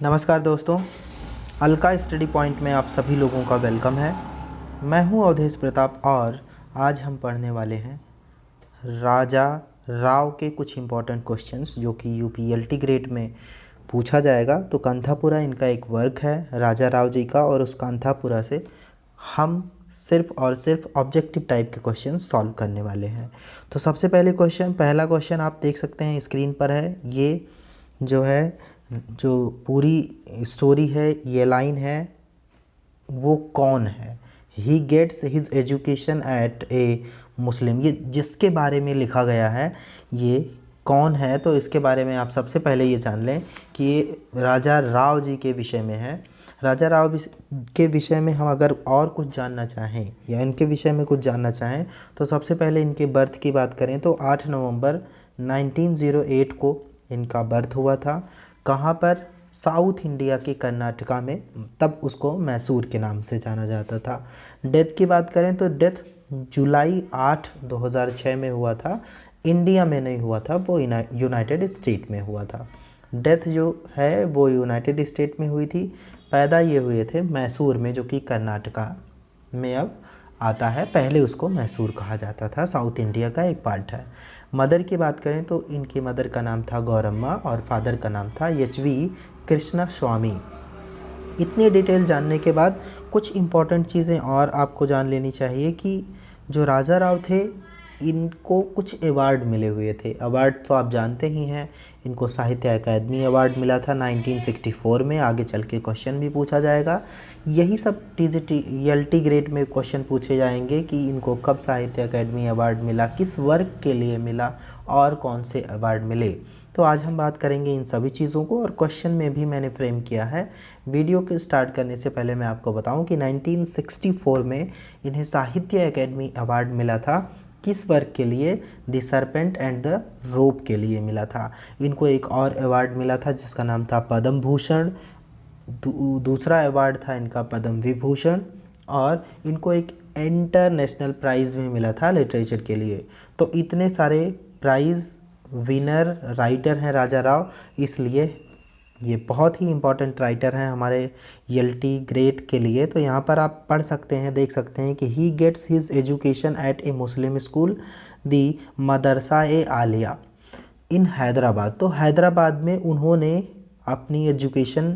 नमस्कार दोस्तों, Alka study point में आप सभी लोगों का वेलकम है। मैं हूं अवधेश प्रताप और आज हम पढ़ने वाले हैं राजा राव के कुछ इम्पोर्टेंट क्वेश्चंस जो कि यूपीएलटी ग्रेड में पूछा जाएगा। तो कांथापुरा इनका एक वर्क है राजा राव जी का, और उस कांथापुरा से हम सिर्फ और सिर्फ ऑब्जेक्टिव टाइप के क्वेश्चन सॉल्व करने वाले हैं। तो सबसे पहला क्वेश्चन आप देख सकते हैं स्क्रीन पर है। ये जो है, जो पूरी स्टोरी है, ये लाइन है, वो कौन है? He gets his education at a Muslim. ये जिसके बारे में लिखा गया है ये कौन है? तो इसके बारे में आप सबसे पहले ये जान लें कि ये राजा राव जी के विषय में है। राजा राव के विषय में हम अगर और कुछ जानना चाहें या इनके विषय में कुछ जानना चाहें तो सबसे पहले इनके बर्थ की बात करें तो 8 नवंबर 1908 को इनका बर्थ हुआ था। कहाँ पर? साउथ इंडिया के कर्नाटका में, तब उसको मैसूर के नाम से जाना जाता था। डेथ की बात करें तो डेथ जुलाई 8 2006 में हुआ था। इंडिया में नहीं हुआ था, वो यूनाइटेड स्टेट में हुआ था। डेथ जो है वो यूनाइटेड स्टेट में हुई थी। पैदा ये हुए थे मैसूर में, जो कि कर्नाटका में अब आता है। पहले उसको मैसूर कहा जाता था, साउथ इंडिया का एक पार्ट है। मदर की बात करें तो इनकी मदर का नाम था गौरम्मा और फादर का नाम था एच.वी. कृष्णा स्वामी। इतनी डिटेल जानने के बाद कुछ इम्पॉर्टेंट चीज़ें और आपको जान लेनी चाहिए कि जो राजा राव थे इनको कुछ अवार्ड मिले हुए थे। अवार्ड तो आप जानते ही हैं, इनको साहित्य अकादमी अवार्ड मिला था 1964 में। आगे चल के क्वेश्चन भी पूछा जाएगा, यही सब टीजीटी ग्रेड में क्वेश्चन पूछे जाएंगे कि इनको कब साहित्य अकादमी अवार्ड मिला, किस वर्क के लिए मिला और कौन से अवार्ड मिले। तो आज हम बात करेंगे इन सभी चीज़ों को, और क्वेश्चन में भी मैंने फ्रेम किया है। वीडियो के स्टार्ट करने से पहले मैं आपको बताऊं कि 1964 में इन्हें साहित्य अकादमी अवार्ड मिला था। किस वर्क के लिए? द सरपेंट एंड द रोप के लिए मिला था। इनको एक और अवार्ड मिला था जिसका नाम था पद्म भूषण। दूसरा अवार्ड था इनका पद्म विभूषण, और इनको एक इंटरनेशनल प्राइज़ भी मिला था लिटरेचर के लिए। तो इतने सारे प्राइज़ विनर राइटर हैं राजा राव, इसलिए ये बहुत ही इम्पोर्टेंट राइटर हैं हमारे एलटी ग्रेड के लिए। तो यहाँ पर आप पढ़ सकते हैं, देख सकते हैं कि he gets his education at a Muslim school the Madrasa e Aliya in Hyderabad. तो हैदराबाद में उन्होंने अपनी एजुकेशन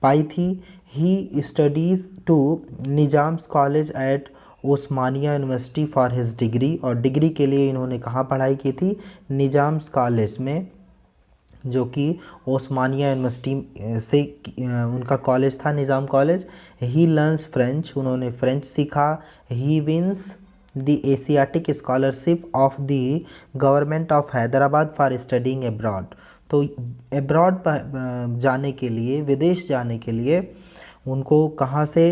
पाई थी। He studies to Nizam's college at Osmania university for his degree, और डिग्री के लिए इन्होंने कहाँ पढ़ाई की थी? निजाम्स कॉलेज में, जो कि ओस्मानिया यूनिवर्सिटी से उनका कॉलेज था, Nizam college. He learns French, उन्होंने फ्रेंच सीखा। He wins the Asiatic scholarship of the government of Hyderabad for studying abroad. तो एब्रॉड जाने के लिए, विदेश जाने के लिए उनको कहाँ से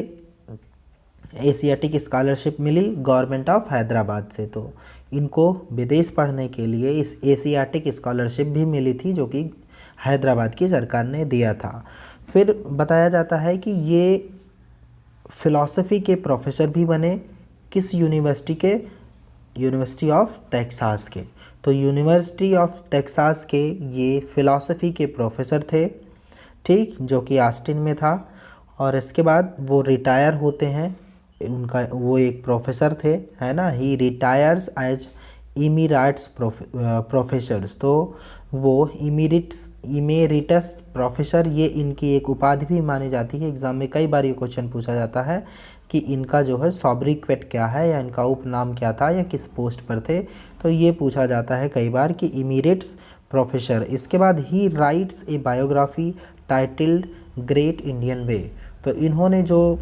एशियाटिक स्कॉलरशिप मिली? गवर्नमेंट ऑफ हैदराबाद से। तो इनको विदेश पढ़ने के लिए इस एशियाटिक स्कॉलरशिप भी मिली थी, जो कि हैदराबाद की सरकार ने दिया था। फिर बताया जाता है कि ये फ़िलॉसफ़ी के प्रोफेसर भी बने। किस यूनिवर्सिटी के? यूनिवर्सिटी ऑफ टेक्सास के। तो यूनिवर्सिटी ऑफ टेक्सास के ये फ़िलॉसफ़ी के प्रोफेसर थे, ठीक, जो कि ऑस्टिन में था। और इसके बाद वो रिटायर होते हैं। उनका वो एक प्रोफेसर थे, है ना। ही रिटायर्स एज इमेरिटस प्रोफेसर्स। तो वो इमेरिटस प्रोफेसर, ये इनकी एक उपाधि भी मानी जाती है। एग्ज़ाम में कई बार ये क्वेश्चन पूछा जाता है कि इनका जो है सॉब्रिक्वेट क्या है, या इनका उपनाम क्या था, या किस पोस्ट पर थे। तो ये पूछा जाता है कई बार कि इमेरिटस प्रोफेसर। इसके बाद ही writes a biography titled great Indian way. तो इन्होंने जो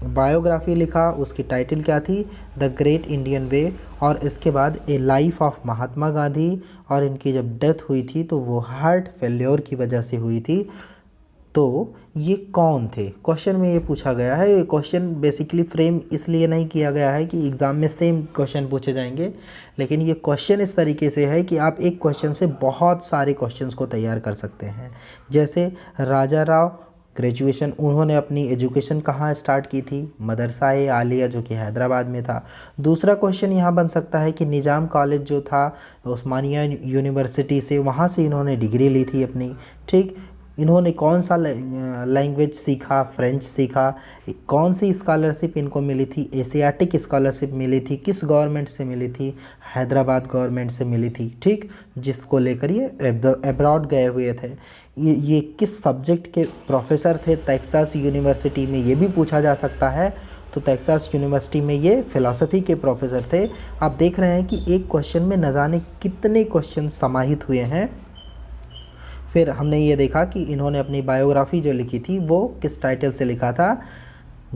बायोग्राफी लिखा उसकी टाइटल क्या थी? The great Indian way. और इसके बाद ए लाइफ ऑफ महात्मा गांधी, और इनकी जब डेथ हुई थी तो वो हार्ट फेल्योर की वजह से हुई थी। तो ये कौन थे? क्वेश्चन में ये पूछा गया है। ये क्वेश्चन बेसिकली फ्रेम इसलिए नहीं किया गया है कि एग्ज़ाम में सेम क्वेश्चन पूछे जाएंगे, लेकिन ये क्वेश्चन इस तरीके से है कि आप एक क्वेश्चन से बहुत सारे क्वेश्चंस को तैयार कर सकते हैं। जैसे राजा राव ग्रेजुएशन, उन्होंने अपनी एजुकेशन कहाँ स्टार्ट की थी? मदरसा ए आलिया, जो कि हैदराबाद में था। दूसरा क्वेश्चन यहाँ बन सकता है कि निज़ाम कॉलेज जो था ओस्मानिया यूनिवर्सिटी से, वहाँ से इन्होंने डिग्री ली थी अपनी, ठीक। इन्होंने कौन सा लैंग्वेज सीखा, फ्रेंच सीखा, कौन सी स्कॉलरशिप इनको मिली थी, एशियाटिक स्कॉलरशिप मिली थी, किस गवर्नमेंट से मिली थी, हैदराबाद गवर्नमेंट से मिली थी, ठीक, जिसको लेकर ये एब्रॉड गए हुए थे। ये किस सब्जेक्ट के प्रोफेसर थे टेक्सास यूनिवर्सिटी में, ये भी पूछा जा सकता है। तो टेक्सास यूनिवर्सिटी में ये फ़िलासफ़ी के प्रोफेसर थे। आप देख रहे हैं कि एक क्वेश्चन में न जाने कितने क्वेश्चन समाहित हुए हैं। फिर हमने ये देखा कि इन्होंने अपनी बायोग्राफी जो लिखी थी वो किस टाइटल से लिखा था,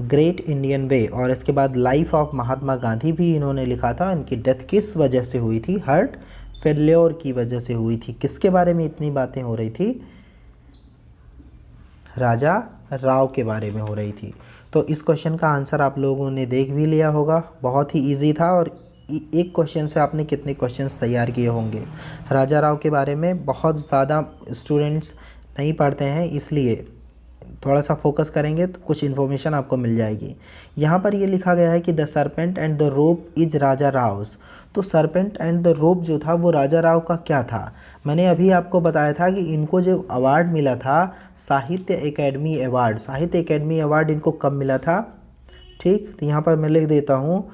ग्रेट इंडियन वे। और इसके बाद लाइफ ऑफ महात्मा गांधी भी इन्होंने लिखा था। इनकी डेथ किस वजह से हुई थी, हार्ट फेल्योर की वजह से हुई थी। किसके बारे में इतनी बातें हो रही थी, राजा राव के बारे में हो रही थी। तो इस क्वेश्चन का आंसर आप लोगों ने देख भी लिया होगा, बहुत ही इजी था। और एक क्वेश्चन से आपने कितने क्वेश्चंस तैयार किए होंगे। राजा राव के बारे में बहुत ज़्यादा स्टूडेंट्स नहीं पढ़ते हैं, इसलिए थोड़ा सा फोकस करेंगे तो कुछ इन्फॉर्मेशन आपको मिल जाएगी। यहाँ पर ये लिखा गया है कि the serpent and the rope is Raja Rao's. तो सरपेंट एंड द रोप जो था वो राजा राव का क्या था। मैंने अभी आपको बताया था कि इनको जो अवार्ड मिला था साहित्य एकेडमी अवार्ड, साहित्य एकेडमी अवार्ड इनको कब मिला था, ठीक। तो यहाँ पर मैं लिख देता हूँ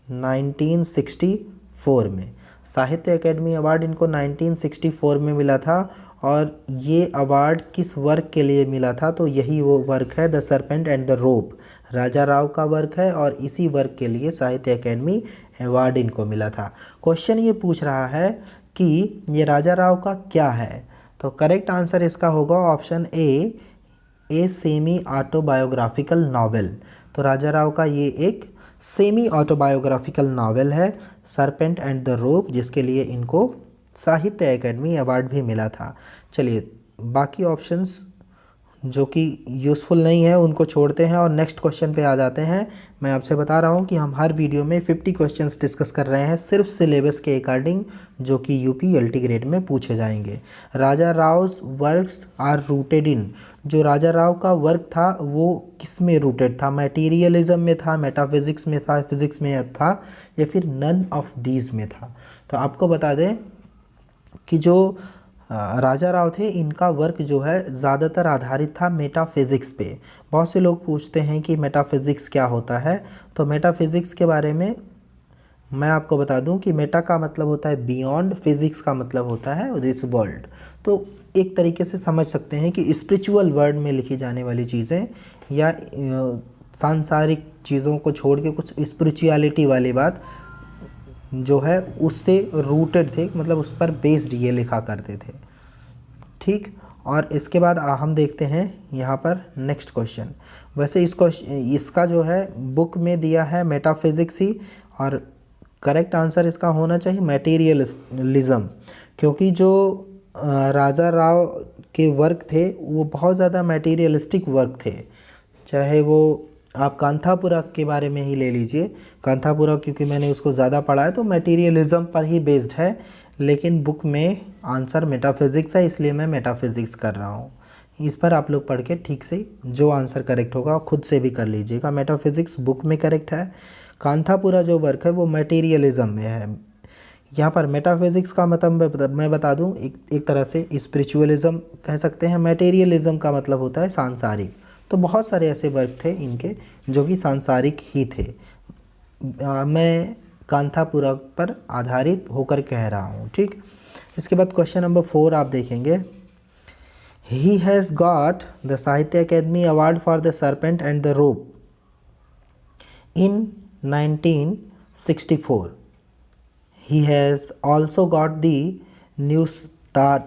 1964 में। साहित्य एकेडमी अवार्ड इनको 1964 में मिला था। और ये अवार्ड किस वर्क के लिए मिला था, तो यही वो वर्क है the serpent and the rope, Raja Rao का वर्क है। और इसी वर्क के लिए साहित्य एकेडमी अवार्ड इनको मिला था। क्वेश्चन ये पूछ रहा है कि ये राजा राव का क्या है, तो करेक्ट आंसर इसका होगा option a semi autobiographical novel. तो राजा राव का ये एक सेमी ऑटोबायोग्राफिकल नावल है सरपेंट एंड द रोप, जिसके लिए इनको साहित्य एकेडमी अवार्ड भी मिला था। चलिए बाकी ऑप्शंस जो कि यूज़फुल नहीं है उनको छोड़ते हैं और नेक्स्ट क्वेश्चन पे आ जाते हैं। मैं आपसे बता रहा हूँ कि हम हर वीडियो में 50 क्वेश्चंस डिस्कस कर रहे हैं सिर्फ सिलेबस के अकॉर्डिंग, जो कि यूपी एलटी ग्रेड में पूछे जाएंगे। राजा राव्स वर्क्स आर रूटेड इन, जो राजा राव का वर्क था वो किस में रूटेड था, मटेरियलिज्म में था, मेटाफिज़िक्स में था, फिज़िक्स में था, या फिर नन ऑफ दीज में था। तो आपको बता दें कि जो राजा राव थे इनका वर्क जो है ज़्यादातर आधारित था मेटाफिज़िक्स पे। बहुत से लोग पूछते हैं कि मेटाफिज़िक्स क्या होता है, तो मेटाफिज़िक्स के बारे में मैं आपको बता दूं कि मेटा का मतलब होता है बियॉन्ड, फिज़िक्स का मतलब होता है दिस वर्ल्ड। तो एक तरीके से समझ सकते हैं कि स्पिरिचुअल वर्ल्ड में लिखी जाने वाली चीज़ें या सांसारिक चीज़ों को छोड़ के कुछ स्पिरिचुअलिटी वाली बात जो है उससे रूटेड थे, मतलब उस पर बेस्ड ये लिखा करते थे, ठीक। और इसके बाद हम देखते हैं यहाँ पर नेक्स्ट क्वेश्चन। वैसे इसका जो है बुक में दिया है मेटाफिज़िक्स ही, और करेक्ट आंसर इसका होना चाहिए मटेरियलिज्म, क्योंकि जो राजा राव के वर्क थे वो बहुत ज़्यादा मटेरियलिस्टिक वर्क थे। चाहे वो आप कांथापुरा के बारे में ही ले लीजिए, कांथापुरा क्योंकि मैंने उसको ज़्यादा पढ़ा है तो मटेरियलिज्म पर ही बेस्ड है, लेकिन बुक में आंसर मेटाफिज़िक्स है, इसलिए मैं मेटाफिज़िक्स कर रहा हूँ। इस पर आप लोग पढ़ के ठीक से जो आंसर करेक्ट होगा खुद से भी कर लीजिएगा। मेटाफिज़िक्स बुक में करेक्ट है, कांथापुरा जो वर्क है वो मटेरियलिज्म में है। यहाँ पर मेटाफिज़िक्स का मतलब मैं बता दूँ, एक तरह से स्पिरिचुअलिज्म कह सकते हैं, मटेरियलिज्म का मतलब होता है सांसारिक। तो बहुत सारे ऐसे वर्क थे इनके जो कि सांसारिक ही थे। मैं कांथापुरा पर आधारित होकर कह रहा हूँ, ठीक। इसके बाद क्वेश्चन नंबर 4 आप देखेंगे, ही हैज़ गॉट द साहित्य academy award for the serpent and the rope in 1964. He has also got the New Start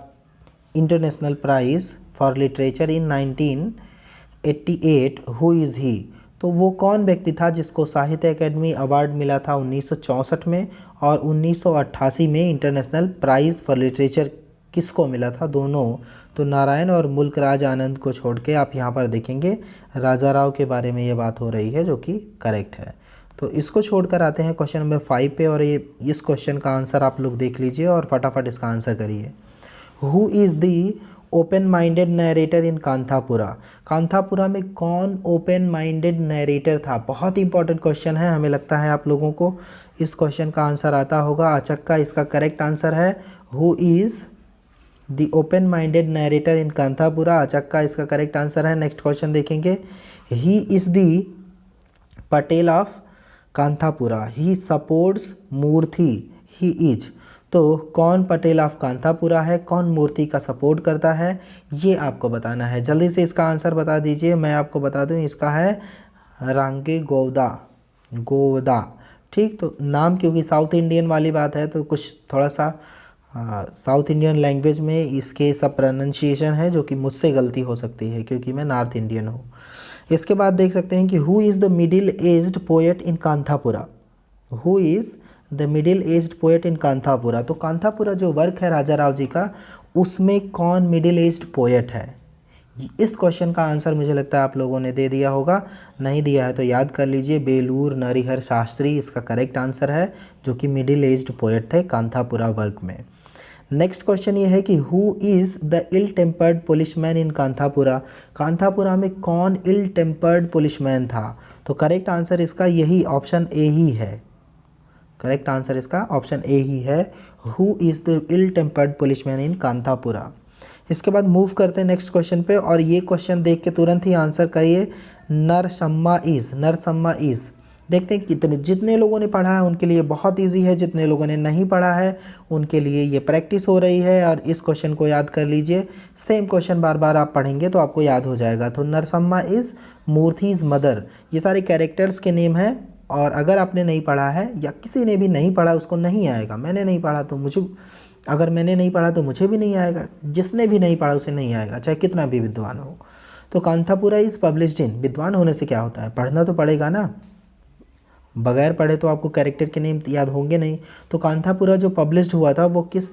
International Prize for Literature in 1988. Who is he? तो वो कौन व्यक्ति था जिसको साहित्य अकेडमी अवार्ड मिला था 1964 में, और 1988 में इंटरनेशनल प्राइज़ फॉर लिटरेचर किसको मिला था, दोनों। तो नारायण और मुल्कराज आनंद को छोड़ के आप यहाँ पर देखेंगे राजा राव के बारे में ये बात हो रही है, जो कि करेक्ट है। तो इसको छोड़कर आते हैं क्वेश्चन नंबर 5 पे, और ये इस क्वेश्चन का आंसर आप लोग देख लीजिए और फटाफट इसका आंसर करिए। Who is the open minded narrator in Kanthapura. Kanthapura में कौन ओपन माइंडेड नरेटर था, बहुत इंपॉर्टेंट क्वेश्चन है। हमें लगता है आप लोगों को इस क्वेश्चन का आंसर आता होगा। अचक्का इसका करेक्ट आंसर है who is the open minded narrator in Kanthapura, Achakka इसका करेक्ट आंसर है। नेक्स्ट क्वेश्चन देखेंगे, he is the Patel of Kanthapura, he supports Moorthy, he is, तो कौन पटेल ऑफ कांथापुरा है, कौन मूर्ति का सपोर्ट करता है, ये आपको बताना है। जल्दी से इसका आंसर बता दीजिए। मैं आपको बता दूं इसका है रांगे गौदा, गोदा। ठीक, तो नाम क्योंकि साउथ इंडियन वाली बात है तो कुछ थोड़ा सा साउथ इंडियन लैंग्वेज में इसके सब प्रोनाउंसिएशन है जो कि मुझसे गलती हो सकती है क्योंकि मैं नॉर्थ इंडियन हूँ। इसके बाद देख सकते हैं कि who is the middle aged poet in Kanthapura, who is the middle aged poet in Kanthapura. तो कांथापुरा जो वर्क है राजा राव जी का, उसमें कौन मिडिल एज्ड पोएट है। इस क्वेश्चन का आंसर मुझे लगता है आप लोगों ने दे दिया होगा, नहीं दिया है तो याद कर लीजिए, बेलूर नरिहर शास्त्री इसका करेक्ट आंसर है, जो कि मिडिल एज्ड पोएट थे कांथापुरा वर्क में। नेक्स्ट क्वेश्चन ये है कि who is the ill tempered policeman in Kanthapura, Kanthapura में कौन इल टेम्पर्ड पुलिसमैन था। तो करेक्ट आंसर इसका यही ऑप्शन ए ही है, करेक्ट आंसर इसका ऑप्शन ए ही है, who is the ill tempered policeman in Kanthapura. इसके बाद मूव करते हैं नेक्स्ट क्वेश्चन पे, और ये क्वेश्चन देख के तुरंत ही आंसर करिए, नरसम्मा इज़, नरसम्मा इज़। देखते हैं कितने, जितने लोगों ने पढ़ा है उनके लिए बहुत इजी है, जितने लोगों ने नहीं पढ़ा है उनके लिए ये प्रैक्टिस हो रही है। और इस क्वेश्चन को याद कर लीजिए, सेम क्वेश्चन बार बार आप पढ़ेंगे तो आपको याद हो जाएगा। तो नरसम्मा इज़ मूर्थीज़ मदर, ये सारे कैरेक्टर्स के नेम हैं। और अगर आपने नहीं पढ़ा है या किसी ने भी नहीं पढ़ा उसको नहीं आएगा, मैंने नहीं पढ़ा तो मुझे, अगर मैंने नहीं पढ़ा तो मुझे भी नहीं आएगा, जिसने भी नहीं पढ़ा उसे नहीं आएगा, चाहे कितना भी विद्वान हो। तो कांथापुरा इज़ पब्लिश्ड इन, विद्वान होने से क्या होता है, पढ़ना तो पड़ेगा ना, बगैर पढ़े तो आपको कैरेक्टर के नेम याद होंगे नहीं। तो कांथापुरा जो पब्लिश्ड हुआ था वो किस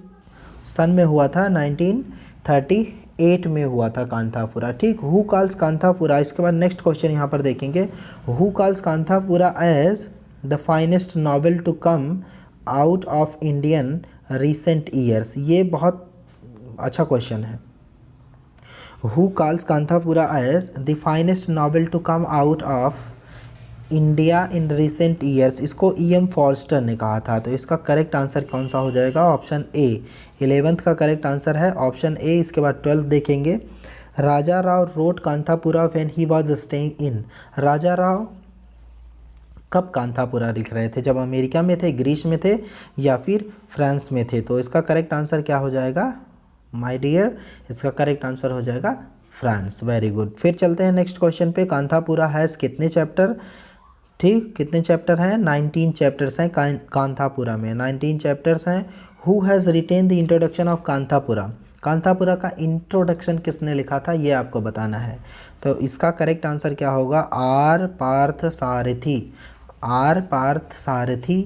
सन में हुआ था, 1938 में हुआ था कांथापुरा। ठीक, हु कॉल्स कांथापुरा। इसके बाद नेक्स्ट क्वेश्चन यहाँ पर देखेंगे, who calls Kanthapura as the finest novel to come out of Indian recent years. ये बहुत अच्छा क्वेश्चन है। Who calls Kanthapura as the finest novel to come out of India in recent years, इसको E.M. फॉर्स्टर ने कहा था। तो इसका करेक्ट आंसर कौन सा हो जाएगा, ऑप्शन ए, 11th का करेक्ट आंसर है ऑप्शन ए। इसके बाद 12th देखेंगे, Raja Rao wrote Kanthapura when he was staying in, Raja Rao कब कांथापुरा लिख रहे थे, जब अमेरिका में थे, ग्रीस में थे या फिर फ्रांस में थे। तो इसका करेक्ट आंसर क्या हो जाएगा माय डियर, इसका करेक्ट आंसर हो जाएगा फ्रांस। Very good. फिर चलते हैं नेक्स्ट क्वेश्चन पे, कांथापुरा हैज़ कितने चैप्टर। ठीक, कितने चैप्टर हैं, 19 चैप्टर्स हैं कांथापुरा में, 19 चैप्टर्स हैं। Who has retain the introduction of Kanthapura, Kanthapura का इंट्रोडक्शन किसने लिखा था ये आपको बताना है। तो इसका करेक्ट आंसर क्या होगा, are Partha Sarathi, are Partha सारथी,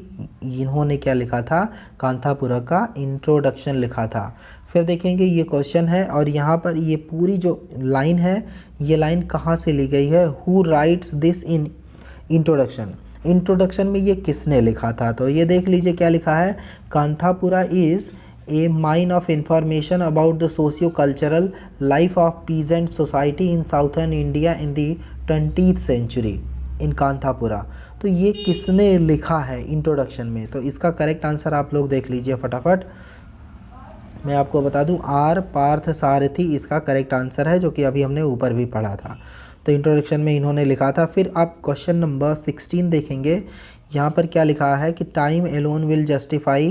इन्होंने क्या लिखा था, कांथापुरा का इंट्रोडक्शन लिखा था। फिर देखेंगे ये क्वेश्चन है और यहाँ पर ये पूरी जो लाइन है ये लाइन कहाँ से ली गई है, who rights this in introduction, introduction में ये किसने लिखा था। तो ये देख लीजिए क्या लिखा है, Kanthapura is a mine of information about the socio cultural life of peasant society in southern India in the 20th century in Kanthapura. तो ये किसने लिखा है इंट्रोडक्शन में, तो इसका करेक्ट आंसर आप लोग देख लीजिए फटाफट। मैं आपको बता दूं, आर पार्थ सारथी इसका करेक्ट आंसर है, जो कि अभी हमने ऊपर भी पढ़ा था। तो इंट्रोडक्शन में इन्होंने लिखा था। फिर आप क्वेश्चन नंबर 16 देखेंगे, यहाँ पर क्या लिखा है कि time alone will justify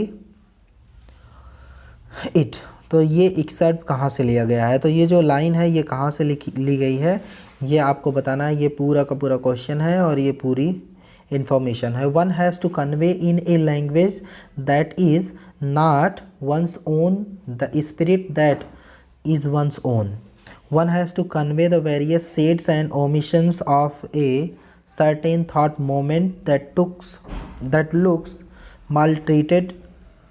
it. तो ये एक्सेप्ट कहाँ से लिया गया है, तो ये जो लाइन है ये कहाँ से ली गई है ये आपको बताना है। ये पूरा का पूरा क्वेश्चन है और ये पूरी इंफॉर्मेशन है। One has to convey in a language that is not one's own the spirit that is one's own. One has to convey the various shades and omissions of a certain thought moment that looks maltreated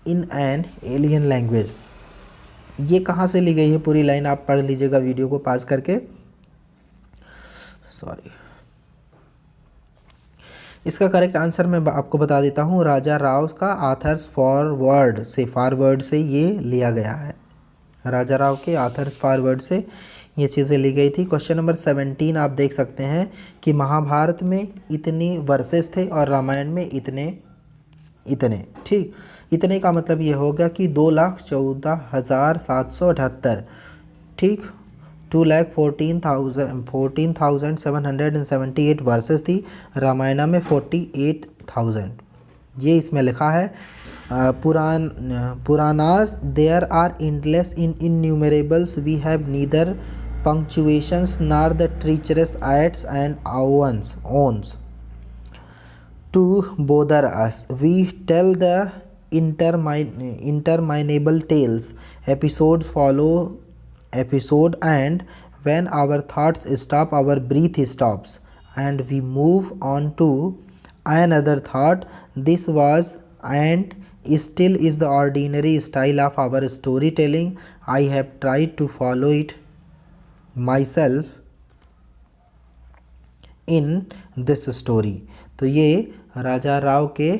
in an alien language। ये कहाँ से ली गई है पूरी line, आप पढ़ लीजिएगा video को पास करके। सॉरी, इसका करेक्ट आंसर मैं आपको बता देता हूँ, राजा राव का आथर्स फॉरवर्ड से ये लिया गया है। राजा राव के आथर्स फॉरवर्ड से ये चीज़ें ली गई थी। क्वेश्चन नंबर 17 आप देख सकते हैं कि महाभारत में इतनी वर्सेस थे और रामायण में इतने इतने, ठीक। इतने का मतलब ये होगा कि 2,14,778, ठीक। 2,14,778 वर्सेस थी, रामायणा में 48,000, ये इसमें लिखा है। Puranas there are endless in innumerables, we have neither punctuations nor the treacherous ads and owns to bother us. We tell the interminable tales, episodes follow episode, and when our thoughts stop, our breath stops, and we move on to another thought. This was and still is the ordinary style of our storytelling. I have tried to follow it myself in this story. तो ये राजा राव के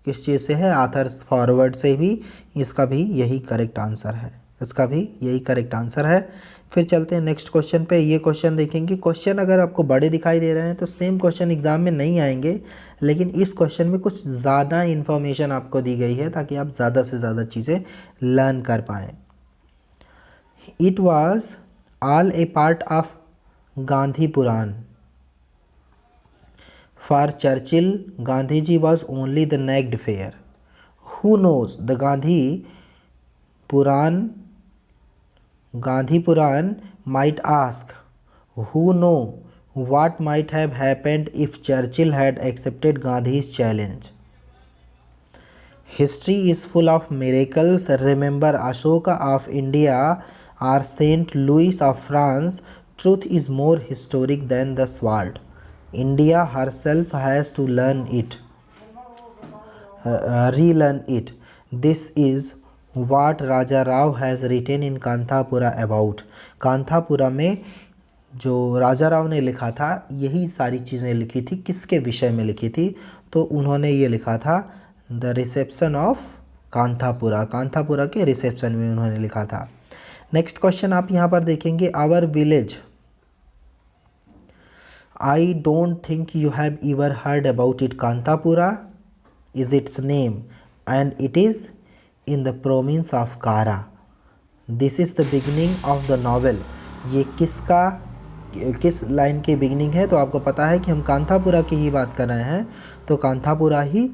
किस चीज़ से है, authors forward से भी, इसका भी यही करेक्ट आंसर है, इसका भी यही करेक्ट आंसर है। फिर चलते हैं नेक्स्ट क्वेश्चन पे। ये क्वेश्चन देखेंगे, क्वेश्चन अगर आपको बड़े दिखाई दे रहे हैं तो सेम क्वेश्चन एग्जाम में नहीं आएंगे, लेकिन इस क्वेश्चन में कुछ ज़्यादा इन्फॉर्मेशन आपको दी गई है ताकि आप ज़्यादा से ज़्यादा चीज़ें लर्न कर पाएँ। It was all a part of Gandhi Purana. For Churchill, Gandhiji was only the nagged fair. Who knows? The Gandhi Puran might ask, who know what might have happened if Churchill had accepted Gandhi's challenge? History is full of miracles. Remember Ashoka of India or Saint Louis of France. Truth is more historic than the sword. India herself has to learn it, relearn it. This is what Raja Rao has written in Kanthapura about. Kanthapura में जो राजा राव ने लिखा था, यही सारी चीज़ें लिखी थी। किसके विषय में लिखी थी? तो उन्होंने ये लिखा था the reception of Kanthapura, Kanthapura के रिसेप्शन में उन्होंने लिखा था। नेक्स्ट क्वेश्चन आप यहाँ पर देखेंगे, our village. I don't think you have ever heard about it. Kanthapura is its name and it is in the province of Kara. This is the beginning of the novel. ये किस line के beginning है? तो आपको पता है कि हम कांथापुरा की ही बात कर रहे हैं, तो कांथापुरा ही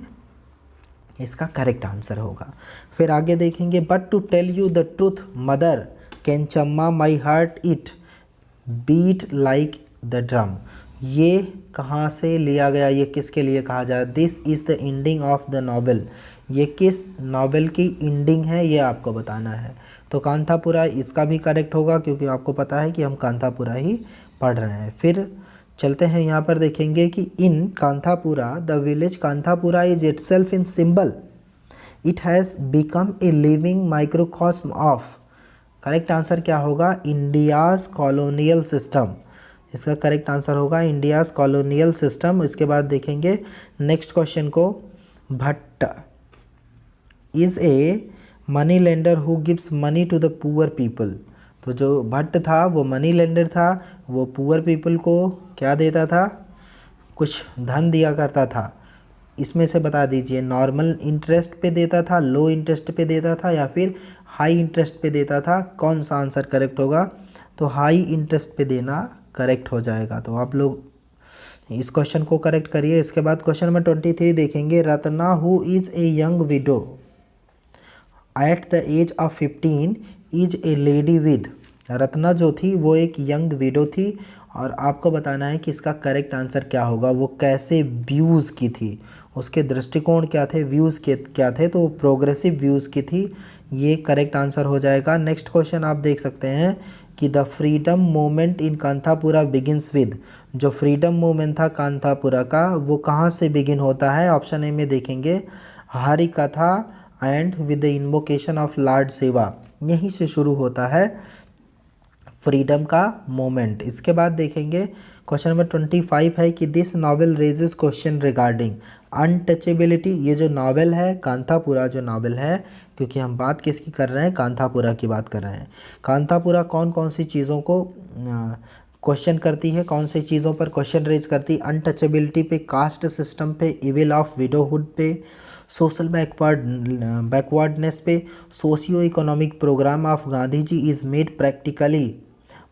इसका करेक्ट आंसर होगा। फिर आगे देखेंगे, but to tell you the truth mother Kenchamma my heart it beat like the drum. ये कहाँ से लिया गया, ये किसके लिए कहा जाए? This is the ending of the novel. ये किस नॉवेल की एंडिंग है, ये आपको बताना है। तो कांथापुरा इसका भी करेक्ट होगा, क्योंकि आपको पता है कि हम कांथापुरा ही पढ़ रहे हैं। फिर चलते हैं, यहाँ पर देखेंगे कि in Kanthapura the village Kanthapura is itself in symbol, it has become a living microcosm of. Correct answer क्या होगा? India's colonial system. इसका करेक्ट आंसर होगा इंडियाज़ कॉलोनियल सिस्टम। इसके बाद देखेंगे नेक्स्ट क्वेश्चन को, Bhatt is a money lender who gives money to the poor people. तो जो भट्ट था वो मनी लेंडर था, वो पुअर पीपल को क्या देता था? कुछ धन दिया करता था। इसमें से बता दीजिए, नॉर्मल इंटरेस्ट पे देता था, लो इंटरेस्ट पे देता था, या फिर हाई इंटरेस्ट पे देता था? कौन सा आंसर करेक्ट होगा? तो हाई इंटरेस्ट पे देना करेक्ट हो जाएगा। तो आप लोग इस क्वेश्चन को करेक्ट करिए। इसके बाद क्वेश्चन नंबर 23 देखेंगे, Ratna who is a young widow at the age of 15 is a lady with. Ratna जो थी वो एक यंग विडो थी, और आपको बताना है कि इसका करेक्ट आंसर क्या होगा। वो कैसे व्यूज़ की थी, उसके दृष्टिकोण क्या थे, व्यूज़ के क्या थे? तो प्रोग्रेसिव व्यूज़ की थी। ये करेक्ट आंसर हो जाएगा। नेक्स्ट क्वेश्चन आप देख सकते हैं कि the freedom movement in Kanthapura begins with. जो फ्रीडम मूवमेंट था कांथापुरा का, वो कहाँ से बिगिन होता है? ऑप्शन ए में देखेंगे, हरि कथा and with the invocation of Lord Shiva. यहीं से शुरू होता है फ्रीडम का मोमेंट। इसके बाद देखेंगे क्वेश्चन नंबर 25 है कि this novel raises question regarding untouchability. ये जो नावल है कांथापुरा, जो नावल है, क्योंकि हम बात किसकी कर रहे हैं? कांथापुरा की बात कर रहे हैं। कांथापुरा कौन कौन सी चीज़ों को क्वेश्चन करती है कौन सी चीज़ों पर क्वेश्चन रेज करती है? अनटचेबिलिटी पे, कास्ट सिस्टम पे, इविल ऑफ विडोहुड पे, सोशल बैकवर्डनेस पे, socio economic programme of Gandhi ji is made practically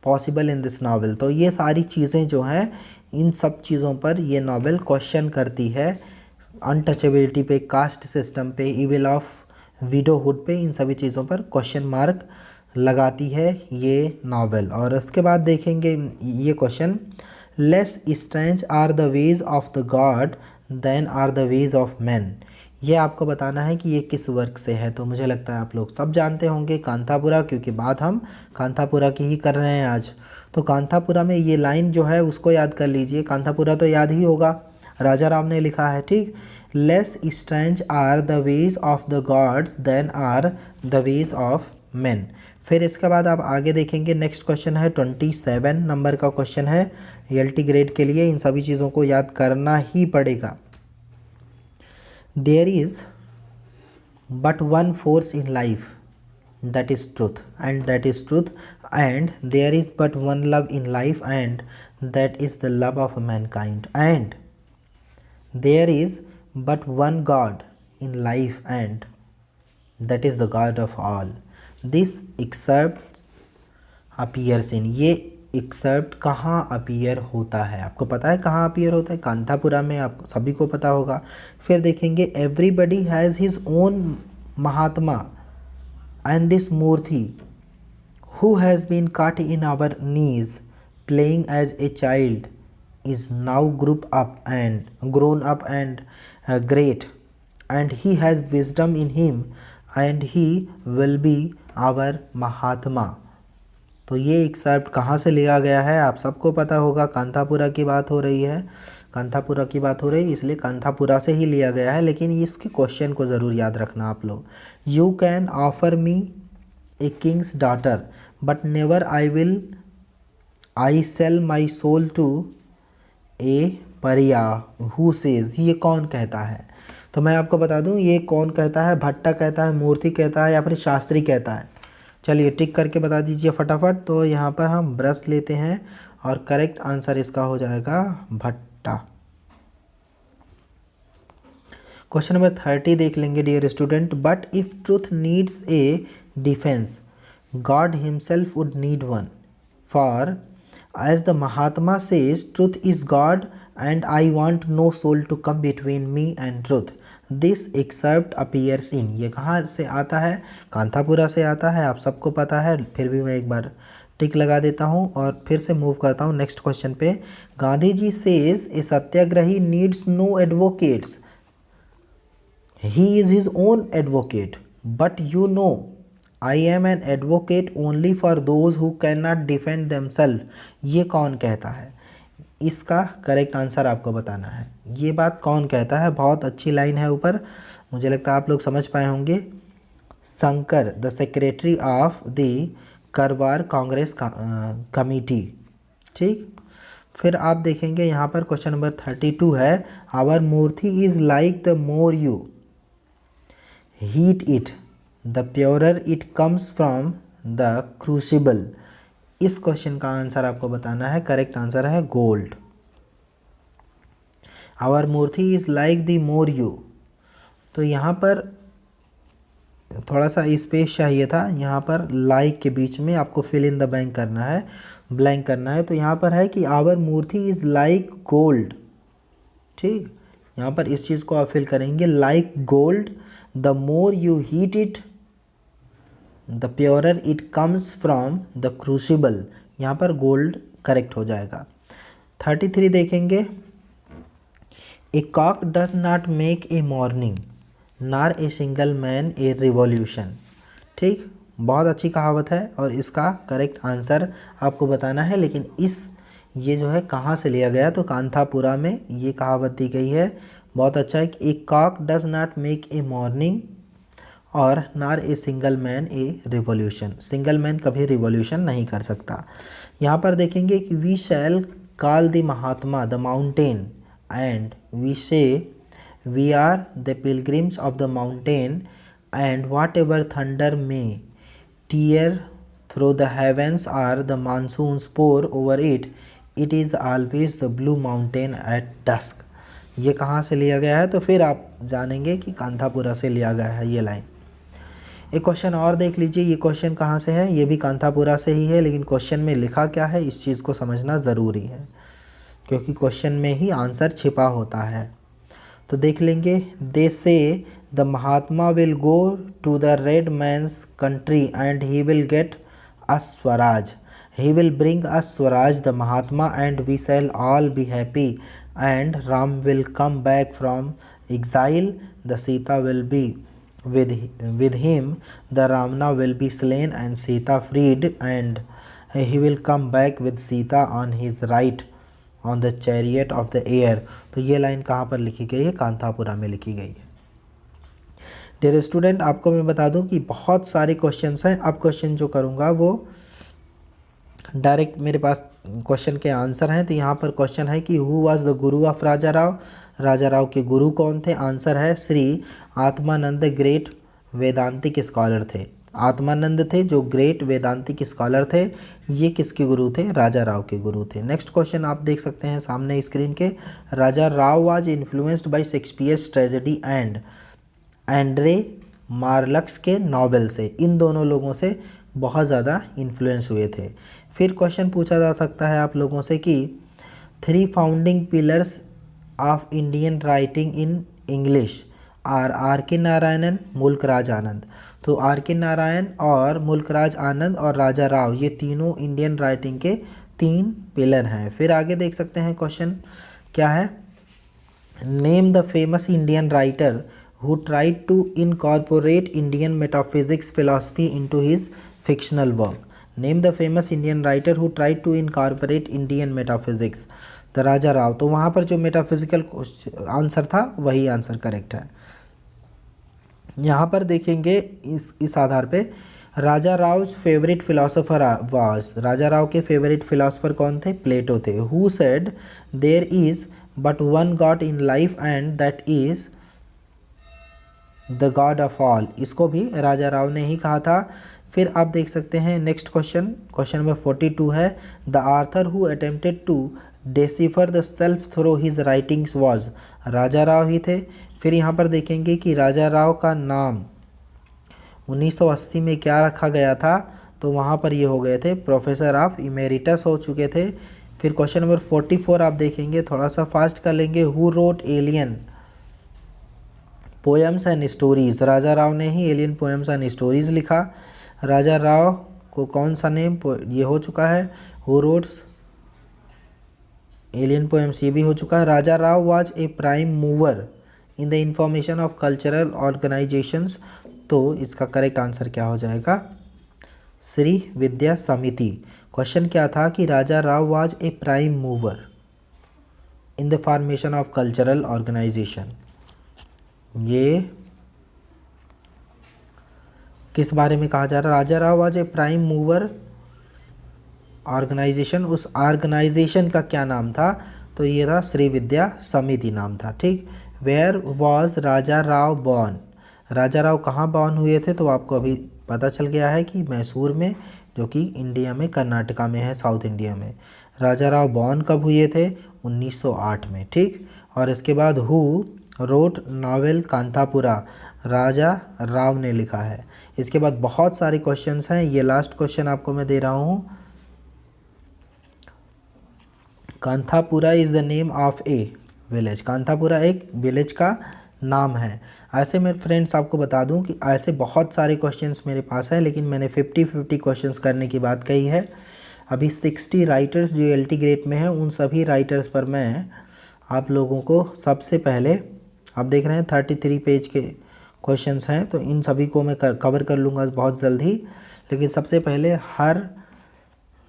possible in this novel. तो ये सारी चीज़ें जो हैं, इन सब चीज़ों पर ये नावल क्वेश्चन करती है। अनटचेबिलिटी पे, कास्ट सिस्टम पे, इविल ऑफ विडोहुड पे, इन सभी चीज़ों पर क्वेश्चन मार्क लगाती है ये नावल। और उसके बाद देखेंगे ये question, less strange are the ways of the god than are the ways of man. ये आपको बताना है कि ये किस वर्क से है। तो मुझे लगता है आप लोग सब जानते होंगे कांतापुरा, क्योंकि बात हम कांतापुरा की ही कर रहे हैं आज। तो कांतापुरा में ये लाइन जो है उसको याद कर लीजिए। कांतापुरा तो याद ही होगा, राजा राम ने लिखा है, ठीक। Less strange are the ways of the gods than are the ways of man. फिर इसके बाद आप आगे देखेंगे, नेक्स्ट क्वेश्चन है 27 नंबर का क्वेश्चन है एलटी ग्रेड के लिए। इन सभी चीज़ों को याद करना ही पड़ेगा। There is but one force in life that is truth, and that is truth, and there is but one love in life, and that is the love of mankind, and there is but one God in life, and that is the God of all. This excerpt appears in, ये accept कहाँ appear होता है? आपको पता है कहाँ appear होता है? कांतापुरा में, आपको सभी को पता होगा। फिर देखेंगे, everybody has his own Mahatma and this Murthy who has been caught in our knees playing as a child is now grown up and great, and he has wisdom in him, and he will be our Mahatma। तो ये accept कहाँ से लिया गया है आप सबको पता होगा। कांतापुरा की बात हो रही है, कांतापुरा की बात हो रही है, इसलिए कांतापुरा से ही लिया गया है। लेकिन इसके क्वेश्चन को ज़रूर याद रखना आप लोग। You can offer me a king's daughter but never I sell my soul to a pariah who says. ये कौन कहता है? तो मैं आपको बता दूं, ये कौन कहता है? भट्टा कहता है, मूर्ति कहता है, या फिर शास्त्री कहता है? चलिए टिक करके बता दीजिए फटाफट। तो यहाँ पर हम ब्रश लेते हैं और करेक्ट आंसर इसका हो जाएगा भट्टा। क्वेश्चन नंबर 30 देख लेंगे dear student. But if truth needs a defence God himself would need one, for as the Mahatma says truth is God and I want no soul to come between me and truth. This excerpt appears in. ये कहाँ से आता है? कांतापुरा से आता है, आप सबको पता है। फिर भी मैं एक बार टिक लगा देता हूँ और फिर से मूव करता हूँ नेक्स्ट क्वेश्चन पे। Gandhi ji says a satyagrahi needs no advocates, he is his own advocate, but you know I am an advocate only for those who cannot defend themselves। ये कौन कहता है? इसका करेक्ट आंसर आपको बताना है। ये बात कौन कहता है? बहुत अच्छी लाइन है ऊपर, मुझे लगता है आप लोग समझ पाए होंगे। Shankar, the secretary of the करवार कांग्रेस कमेटी, ठीक। फिर आप देखेंगे यहाँ पर क्वेश्चन नंबर 32 है, our Murthy is like the more you heat it the purer it comes from the crucible. इस क्वेश्चन का आंसर आपको बताना है। करेक्ट आंसर है gold. Our Murthy is like the more you. तो यहाँ पर थोड़ा सा स्पेस चाहिए था, यहाँ पर लाइक के बीच में आपको फिल इन द ब्लैंक करना है, ब्लैंक करना है। तो यहाँ पर है कि our Murthy is like gold, ठीक। यहाँ पर इस चीज़ को आप फिल करेंगे, like gold the more you heat it the purer it comes from the crucible. यहाँ पर गोल्ड करेक्ट हो जाएगा। 33 देखेंगे, a cock does not make a morning nor a single man a revolution, ठीक। बहुत अच्छी कहावत है और इसका करेक्ट आंसर आपको बताना है। लेकिन ये जो है कहाँ से लिया गया? तो कांतापुरा में ये कहावत दी गई है। बहुत अच्छा है कि a cock does not make a morning और nor a single man a revolution. Single man कभी रिवॉल्यूशन नहीं कर सकता। यहाँ पर देखेंगे कि we shall call the Mahatma the mountain and we say we are the pilgrims of the mountain and whatever thunder may tear through the heavens or the monsoons pour over it, it is always the blue mountain at dusk। ये कहाँ से लिया गया है? तो फिर आप जानेंगे कि कांथापुरा से लिया गया है ये लाइन। एक क्वेश्चन और देख लीजिए, ये क्वेश्चन कहाँ से है? ये भी कांथापुरा से ही है, लेकिन क्वेश्चन में लिखा क्या है इस चीज़ को समझना ज़रूरी है, क्योंकि क्वेश्चन में ही आंसर छिपा होता है। तो देख लेंगे, they say the Mahatma will go to the red man's country and he will get us swaraj. He will bring us swaraj the Mahatma and we shall all be happy and Ram will come back from exile the Sita will be with him, the Ramana will be slain and Sita freed, and he will come back with Sita on his right on the chariot of the air। तो ये line कहाँ पर लिखी गई है? कांथापुरा में लिखी गई है। डियर स्टूडेंट, आपको मैं बता दूं कि बहुत सारे क्वेश्चंस हैं। अब क्वेश्चन जो करूँगा वो डायरेक्ट मेरे पास क्वेश्चन के आंसर हैं। तो यहाँ पर क्वेश्चन है कि who was the Guru of राजा राव? राजा राव के गुरु कौन थे? आंसर है श्री आत्मानंद, ग्रेट वेदांतिक स्कॉलर थे। आत्मानंद थे जो ग्रेट वेदांतिक स्कॉलर थे। ये किसके गुरु थे? राजा राव के गुरु थे। नेक्स्ट क्वेश्चन आप देख सकते हैं सामने स्क्रीन के, Raja Rao was influenced by Shakespeare's tragedy and Andre Malraux के नॉवेल से। इन दोनों लोगों से बहुत ज़्यादा इन्फ्लुएंस हुए थे। फिर क्वेश्चन पूछा जा सकता है आप लोगों से कि 3 founding pillars of Indian writing in English R K Narayanan, Mulk Raj आनंद। तो आर के नारायण और मुल्कराज आनंद और राजा राव, ये तीनों इंडियन राइटिंग के 3 पिलर हैं। फिर आगे देख सकते हैं क्वेश्चन क्या है, name the famous Indian writer who tried to incorporate Indian metaphysics philosophy into his fictional work। Name the famous Indian writer who tried to incorporate Indian metaphysics। तो राजा राव, तो वहाँ पर जो मेटाफिजिकल आंसर था वही आंसर करेक्ट है। यहाँ पर देखेंगे इस आधार पे, Raja Rao favourite philosopher was, Raja Rao के फेवरेट फिलोसोफर कौन थे? प्लेटो थे। Who said there is but one God in life and that is the God of all. इसको भी राजा राव ने ही कहा था। फिर आप देख सकते हैं नेक्स्ट क्वेश्चन, क्वेश्चन नंबर 42 है, the author who attempted to decipher the self through his writings was. Raja Rao ही थे। फिर यहाँ पर देखेंगे कि राजा राव का नाम 1980 में क्या रखा गया था? तो वहाँ पर ये हो गए थे प्रोफेसर ऑफ इमेरिटस हो चुके थे। फिर क्वेश्चन नंबर 44 आप देखेंगे, थोड़ा सा फास्ट कर लेंगे, who wrote alien poems and stories. Raja Rao ने ही एलियन पोएम्स एंड स्टोरीज़ लिखा। राजा राव को कौन सा नेम ये हो चुका है, हु रोट्स एलियन पोएम्स, ये भी हो चुका है। Raja Rao was a prime mover in the information of cultural organisations. तो इसका करेक्ट आंसर क्या हो जाएगा? श्री विद्या समिति। क्वेश्चन क्या था कि Raja Rao was a prime mover in the formation of cultural organisation. ये किस बारे में कहा जा रहा है? Raja Rao was a prime mover organisation. उस ऑर्गेनाइजेशन का क्या नाम था? तो ये था श्री विद्या समिति नाम था। ठीक। Where was Raja Rao born? Raja Rao कहाँ बॉर्न हुए थे? तो आपको अभी पता चल गया है कि मैसूर में, जो कि इंडिया में कर्नाटका में है, साउथ इंडिया में। राजा राव बॉर्न कब हुए थे? 1908 में। ठीक। और इसके बाद हु रोट नावल कांथापुरा? राजा राव ने लिखा है। इसके बाद बहुत सारे क्वेश्चंस हैं। ये लास्ट क्वेश्चन आपको मैं दे रहा हूँ, Kanthapura is the name of A village. Kanthapura एक विलेज का नाम है। ऐसे में फ्रेंड्स आपको बता दूं कि ऐसे बहुत सारे क्वेश्चंस मेरे पास है, लेकिन मैंने 50-50 क्वेश्चंस करने की बात कही है। अभी 60 राइटर्स जो LT ग्रेड में हैं, उन सभी राइटर्स पर मैं आप लोगों को सबसे पहले, आप देख रहे हैं 33 पेज के क्वेश्चंस हैं, तो इन सभी को मैं कवर कर लूँगा बहुत जल्द ही। लेकिन सबसे पहले हर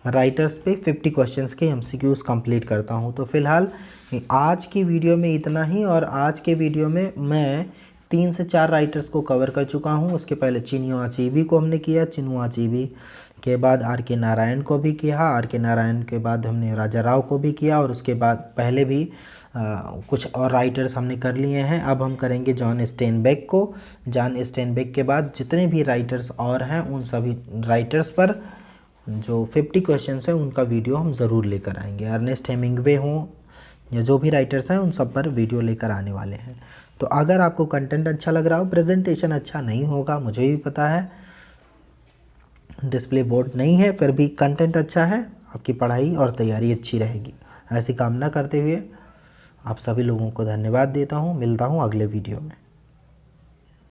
राइटर्स पे 50 क्वेश्चंस के MCQs कंप्लीट करता हूँ। तो फिलहाल आज की वीडियो में इतना ही, और आज के वीडियो में मैं 3 से 4 राइटर्स को कवर कर चुका हूँ। उसके पहले चिन्युआ अचेबी को हमने किया, चिन्युआ अचेबी के बाद आर के नारायण को भी किया, आर के नारायण के बाद हमने राजा राव को भी किया, और उसके बाद पहले भी कुछ और राइटर्स हमने कर लिए हैं। अब हम करेंगे जॉन स्टेनबेक को। जॉन स्टेनबेक के बाद जितने भी राइटर्स और हैं, उन सभी राइटर्स पर जो 50 क्वेश्चंस हैं उनका वीडियो हम ज़रूर लेकर आएंगे। अर्नेस्ट हेमिंग्वे हों या जो भी राइटर्स हैं उन सब पर वीडियो लेकर आने वाले हैं। तो अगर आपको कंटेंट अच्छा लग रहा हो, प्रेजेंटेशन अच्छा नहीं होगा मुझे भी पता है, डिस्प्ले बोर्ड नहीं है, फिर भी कंटेंट अच्छा है, आपकी पढ़ाई और तैयारी अच्छी रहेगी, ऐसी कामना करते हुए आप सभी लोगों को धन्यवाद देता हूँ। मिलता हूँ अगले वीडियो में।